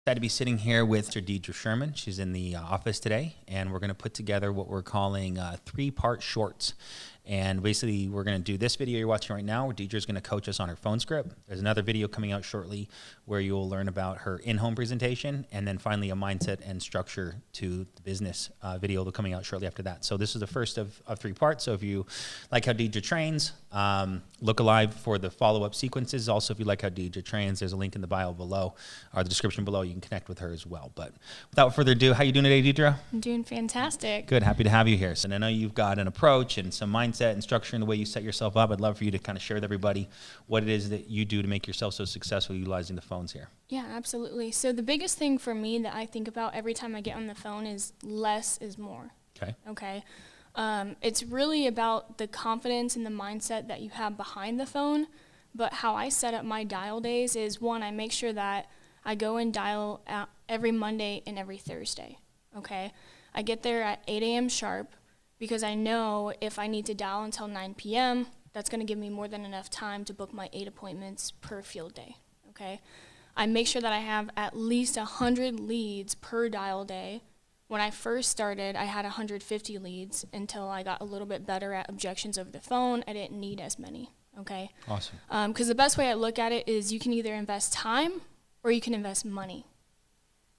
Excited to be sitting here with Deidra Sherman. She's in the office today, and we're going to put together what we're calling 3-part shorts. And basically, we're going to do this video you're watching right now, where Deidra's going to coach us on her phone script. There's another video coming out shortly where you'll learn about her in-home presentation, and then finally a mindset and structure to the business video coming out shortly after that. So this is the first of 3 parts. So if you like how Deidra trains, look alive for the follow-up sequences. Also, if you like how Deidra trains, there's a link in the bio below, or the description below. You can connect with her as well. But without further ado, how you doing today, Deidra? I'm doing fantastic. Good. Happy to have you here. So I know you've got an approach and some mindset and structure in the way you set yourself up. I'd love for you to kind of share with everybody what it is that you do to make yourself so successful utilizing the phones here. Yeah, absolutely. So the biggest thing for me that I think about every time I get on the phone is less is more. Okay. It's really about the confidence and the mindset that you have behind the phone. But how I set up my dial days is, one, I make sure that I go and dial out every Monday and every Thursday. Okay. I get there at 8 a.m. sharp, because I know if I need to dial until 9 p.m., that's going to give me more than enough time to book my 8 appointments per field day, okay? I make sure that I have at least 100 leads per dial day. When I first started, I had 150 leads until I got a little bit better at objections over the phone. I didn't need as many, okay? Awesome. Because the best way I look at it is you can either invest time or you can invest money.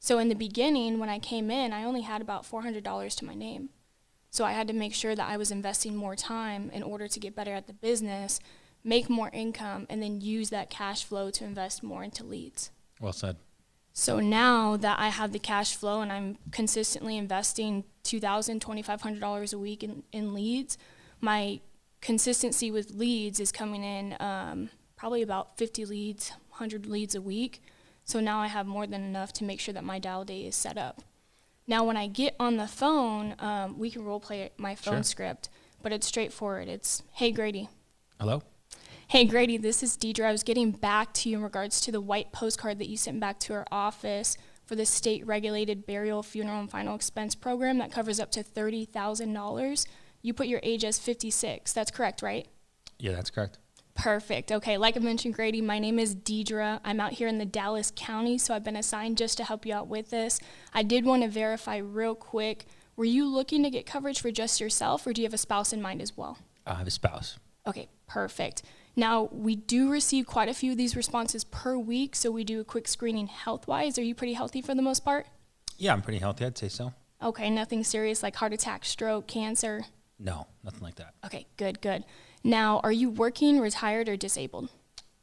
So in the beginning, when I came in, I only had about $400 to my name. So I had to make sure that I was investing more time in order to get better at the business, make more income, and then use that cash flow to invest more into leads. Well said. So now that I have the cash flow and I'm consistently investing $2,000, $2,500 a week in leads, my consistency with leads is coming in probably about 50 leads, 100 leads a week. So now I have more than enough to make sure that my dial day is set up. Now, when I get on the phone, we can role play my phone script, but it's straightforward. It's, hey, Grady. Hello? Hey, Grady, this is Deidra. I was getting back to you in regards to the white postcard that you sent back to our office for the state-regulated burial, funeral, and final expense program that covers up to $30,000. You put your age as 56. That's correct, right? Yeah, that's correct. Perfect. Okay, like I mentioned, Grady, my name is Deidra. I'm out here in the Dallas County, so I've been assigned just to help you out with this. I did want to verify real quick, were you looking to get coverage for just yourself, or do you have a spouse in mind as well? I have a spouse. Okay, perfect. Now, we do receive quite a few of these responses per week, so we do a quick screening health-wise. Are you pretty healthy for the most part? Yeah, I'm pretty healthy. I'd say so. Okay, nothing serious like heart attack, stroke, cancer? No, nothing like that. Okay, good, good. Now, are you working, retired, or disabled?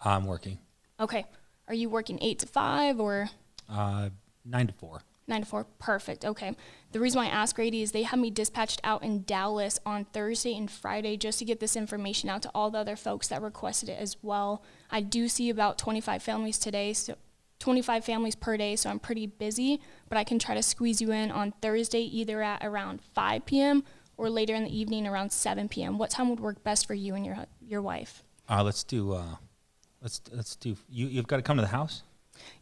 I'm working. Okay. Are you working 8 to 5 or? 9 to 4. 9 to 4. Perfect. Okay. The reason why I asked, Grady, is they have me dispatched out in Dallas on Thursday and Friday just to get this information out to all the other folks that requested it as well. I do see about 25 families today, so 25 families per day, so I'm pretty busy, but I can try to squeeze you in on Thursday either at around 5 p.m. or later in the evening around 7 p.m. What time would work best for you and your wife? Let's do. You've got to come to the house.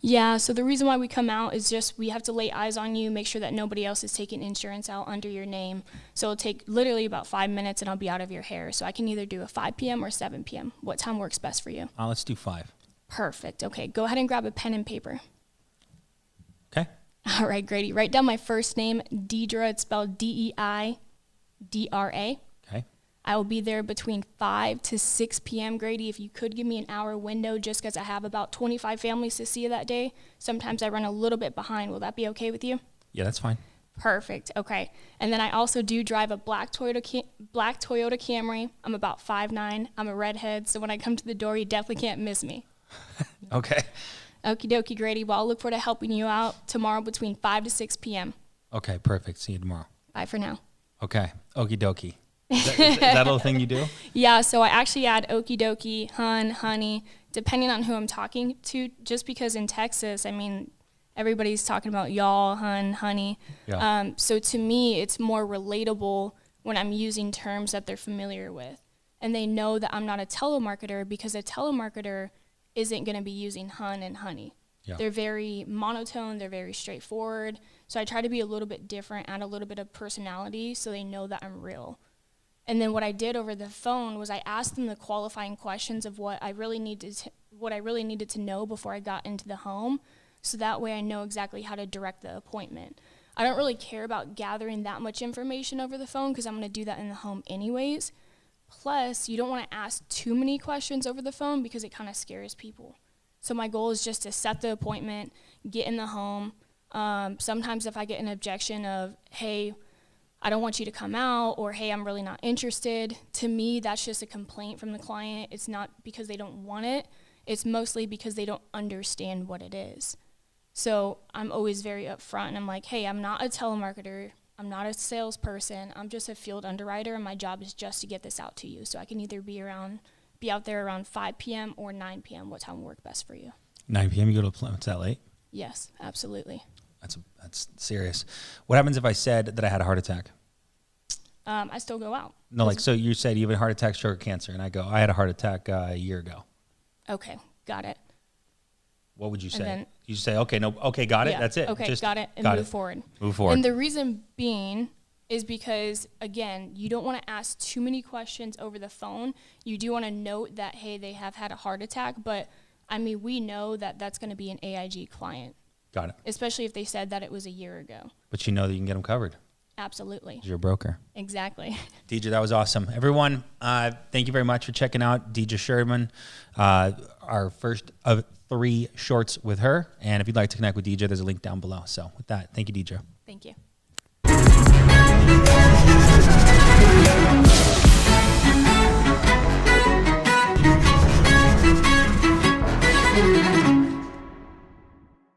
Yeah. So the reason why we come out is just we have to lay eyes on you, make sure that nobody else is taking insurance out under your name. So it'll take literally about 5 minutes, and I'll be out of your hair. So I can either do a 5 p.m. or 7 p.m. What time works best for you? Let's do 5. Perfect. Okay. Go ahead and grab a pen and paper. Okay. All right, Grady. Write down my first name, Deidra. It's spelled D-E-I. D-R-A. Okay. I will be there between 5 to 6 p.m., Grady. If you could give me an hour window, just because I have about 25 families to see that day. Sometimes I run a little bit behind. Will that be okay with you? Yeah, that's fine. Perfect. Okay. And then I also do drive a black Toyota Camry. I'm about 5'9". I'm a redhead, so when I come to the door, you definitely can't miss me. Okay. Okie dokie, Grady. Well, I'll look forward to helping you out tomorrow between 5 to 6 p.m. Okay, perfect. See you tomorrow. Bye for now. Okay. Okie dokie. Is that a little thing you do? Yeah, so I actually add okie dokie, hun, honey, depending on who I'm talking to, just because in Texas, I mean, everybody's talking about y'all, hun, honey. Yeah. So to me, it's more relatable when I'm using terms that they're familiar with. And they know that I'm not a telemarketer, because a telemarketer isn't going to be using hun and honey. Yeah. They're very monotone, they're very straightforward. So I try to be a little bit different, add a little bit of personality so they know that I'm real. And then what I did over the phone was I asked them the qualifying questions of what I really needed to know before I got into the home. so that way I know exactly how to direct the appointment. I don't really care about gathering that much information over the phone because I'm going to do that in the home anyways. Plus, you don't want to ask too many questions over the phone because it kind of scares people. So my goal is just to set the appointment, get in the home. Sometimes if I get an objection of, hey, I don't want you to come out, or hey, I'm really not interested, to me, that's just a complaint from the client. It's not because they don't want it. It's mostly because they don't understand what it is. So I'm always very upfront, and I'm like, hey, I'm not a telemarketer. I'm not a salesperson. I'm just a field underwriter, and my job is just to get this out to you. So I can either be out there around 5 p.m. or 9 p.m. What time will work best for you? 9 p.m. you go to a Plymouth that late? Yes, absolutely. That's serious. What happens if I said that I had a heart attack? I still go out. No, like, so you said you have a heart attack, stroke, or cancer, and I go, I had a heart attack a year ago. Okay, got it. What would you say? You say, okay, no, okay, got it, that's it. Okay, just got it, and move forward. Move forward. And the reason being is because, again, you don't want to ask too many questions over the phone. You do want to note that, hey, they have had a heart attack, but, I mean, we know that that's going to be an AIG client. Got it. Especially if they said that it was a year ago. But you know that you can get them covered. Absolutely. You're a broker. Exactly. Deidra, that was awesome. Everyone, thank you very much for checking out Deidra Sherman, our first of 3 shorts with her. And if you'd like to connect with Deidra, there's a link down below. So with that, thank you, Deidra. Thank you.